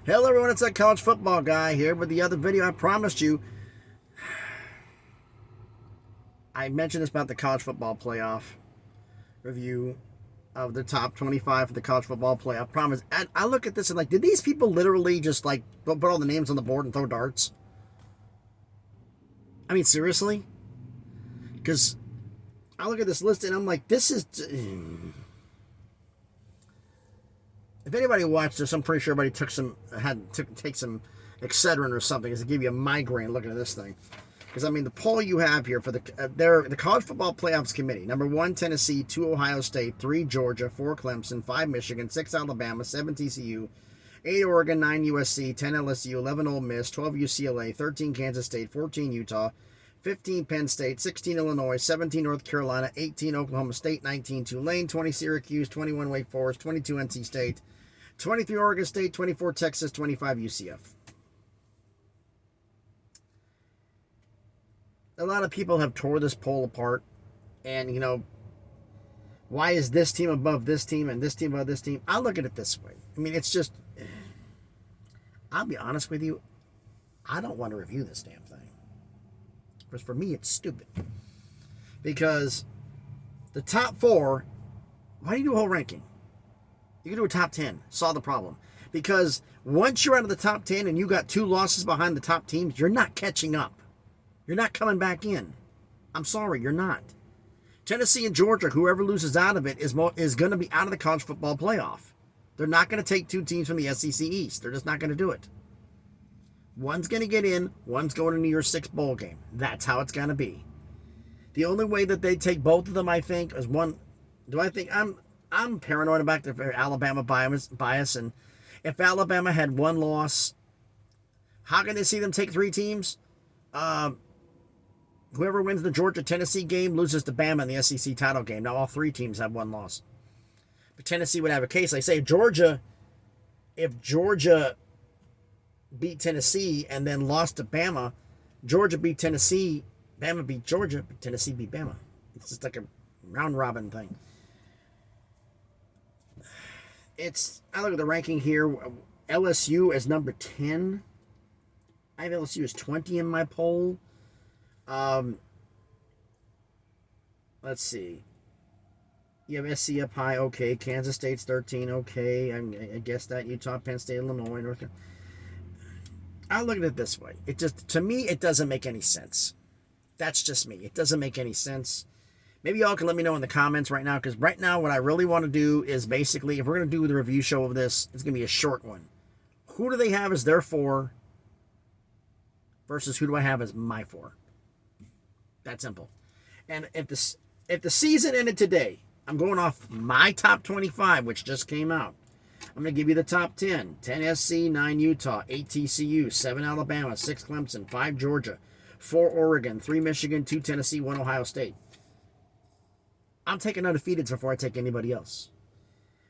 Hello everyone, it's that college football guy here with the other video I promised you. I mentioned this about the college football playoff review of the top 25 for the college football playoff. Promise. And I look at this and like, did these people literally just like put all the names on the board and throw darts? I mean, seriously? Because I look at this list and I'm like, this is... If anybody watched this, I'm pretty sure everybody take some Excedrin or something because it give you a migraine looking at this thing. Because I mean, the poll you have here for the college football playoffs committee: number 1 Tennessee, 2 Ohio State, 3 Georgia, 4 Clemson, 5 Michigan, 6 Alabama, 7 TCU, 8 Oregon, 9 USC, 10 LSU, 11 Ole Miss, 12 UCLA, 13 Kansas State, 14 Utah, 15 Penn State, 16 Illinois, 17 North Carolina, 18 Oklahoma State, 19 Tulane, 20 Syracuse, 21 Wake Forest, 22 NC State, 23 Oregon State, 24 Texas, 25 UCF. A lot of people have tore this poll apart, and why is this team above this team and this team above this team? I look at it this way. I mean, it's just, I'll be honest with you, I don't want to review this damn thing. Because for me, it's stupid. Because the top 4, why do you do a whole ranking? You can do a top 10. Solve the problem. Because once you're out of the top 10 and you got 2 losses behind the top teams, you're not catching up. You're not coming back in. I'm sorry, you're not. Tennessee and Georgia, whoever loses out of it is going to be out of the college football playoff. They're not going to take 2 teams from the SEC East. They're just not going to do it. One's going to get in, one's going to New Year's Six bowl game. That's how it's going to be. The only way that they take both of them, I think, is one. Do I think I'm paranoid about the Alabama bias, and if Alabama had 1 loss, how can they see them take 3 teams? Whoever wins the Georgia-Tennessee game loses to Bama in the SEC title game. Now all 3 teams have 1 loss. But Tennessee would have a case. Like say if Georgia beat Tennessee and then lost to Bama, Georgia beat Tennessee, Bama beat Georgia, but Tennessee beat Bama. It's just like a round robin thing. I look at the ranking here. LSU as number 10. I have LSU as 20 in my poll. Let's see. You have SC up high, okay. Kansas State's 13, okay. I guess that. Utah, Penn State, Illinois, North Carolina. I look at it this way. To me, it doesn't make any sense. That's just me. It doesn't make any sense. Maybe y'all can let me know in the comments right now, because right now what I really want to do is basically, if we're going to do the review show of this, it's going to be a short one. Who do they have as their 4 versus who do I have as my 4? That simple. And if the season ended today, I'm going off my top 25, which just came out. I'm going to give you the top 10. 10 SC, 9 Utah, 8 TCU, 7 Alabama, 6 Clemson, 5 Georgia, 4 Oregon, 3 Michigan, 2 Tennessee, 1 Ohio State. I'm taking undefeateds before I take anybody else.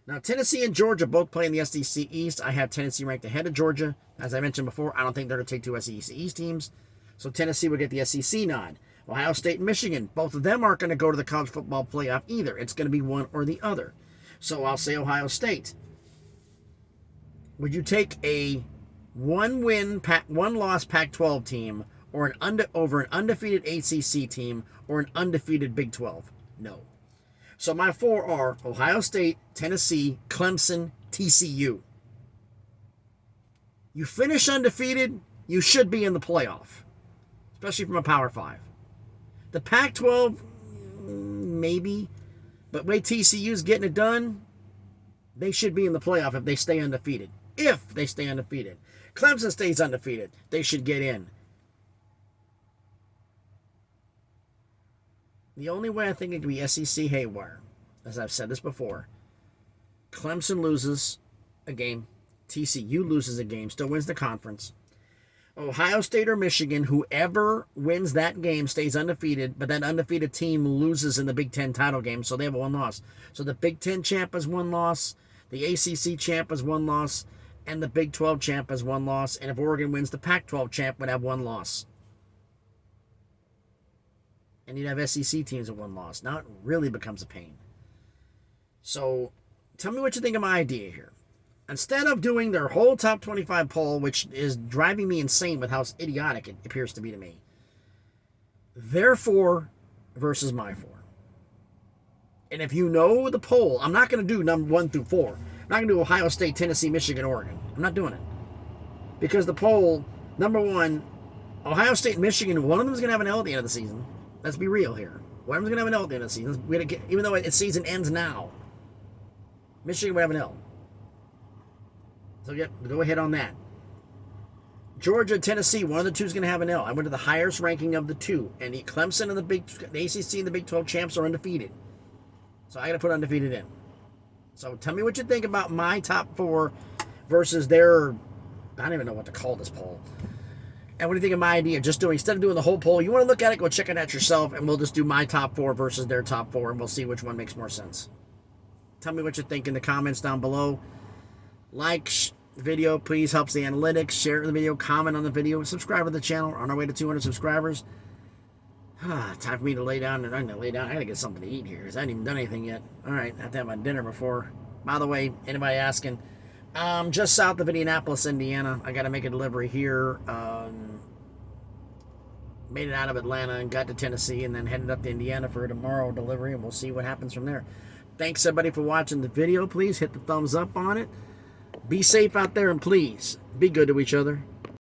Now, Tennessee and Georgia both play in the SEC East. I have Tennessee ranked ahead of Georgia. As I mentioned before, I don't think they're going to take 2 SEC East teams. So Tennessee will get the SEC nod. Ohio State and Michigan, both of them aren't going to go to the college football playoff either. It's going to be one or the other. So I'll say Ohio State. Would you take a 1-loss Pac-12 team or over an undefeated ACC team or an undefeated Big 12? No. So my 4 are Ohio State, Tennessee, Clemson, TCU. You finish undefeated, you should be in the playoff, especially from a Power 5. The Pac-12, maybe, but the way TCU's getting it done, they should be in the playoff if they stay undefeated. If they stay undefeated. Clemson stays undefeated, they should get in. The only way I think it could be SEC haywire, as I've said this before, Clemson loses a game, TCU loses a game, still wins the conference. Ohio State or Michigan, whoever wins that game stays undefeated, but that undefeated team loses in the Big Ten title game, so they have 1 loss. So the Big Ten champ has 1 loss, the ACC champ has 1 loss, and the Big 12 champ has 1 loss, and if Oregon wins, the Pac-12 champ would have 1 loss. And you'd have SEC teams with 1 loss. Now it really becomes a pain. So tell me what you think of my idea here. Instead of doing their whole top 25 poll, which is driving me insane with how idiotic it appears to be to me, their 4 versus my 4. And if you know the poll, I'm not going to do number 1 through 4. I'm not going to do Ohio State, Tennessee, Michigan, Oregon. I'm not doing it. Because the poll, number 1, Ohio State and Michigan, one of them is going to have an L at the end of the season. Let's be real here. One of them's going to have an L at the end of the season. Even though its season ends now, Michigan will have an L. So go ahead on that. Georgia, Tennessee, one of the two is going to have an L. I went to the highest ranking of the two. And Clemson and the ACC and the Big 12 champs are undefeated. So I got to put undefeated in. So tell me what you think about my top 4 versus their, I don't even know what to call this poll. And what do you think of my idea? Just instead of doing the whole poll, you want to look at it, go check it out yourself, and we'll just do my top 4 versus their top 4, and we'll see which one makes more sense. Tell me what you think in the comments down below. Like the video, please, helps the analytics. Share the video, comment on the video, subscribe to the channel. We're on our way to 200 subscribers. Time for me to lay down. I'm going to lay down. I got to get something to eat here because I haven't even done anything yet. All right, I have to have my dinner before. By the way, anybody asking, just south of Indianapolis, Indiana. I got to make a delivery here. Made it out of Atlanta and got to Tennessee and then headed up to Indiana for a tomorrow delivery, and we'll see what happens from there. Thanks, everybody, for watching the video. Please hit the thumbs up on it. Be safe out there, and please be good to each other.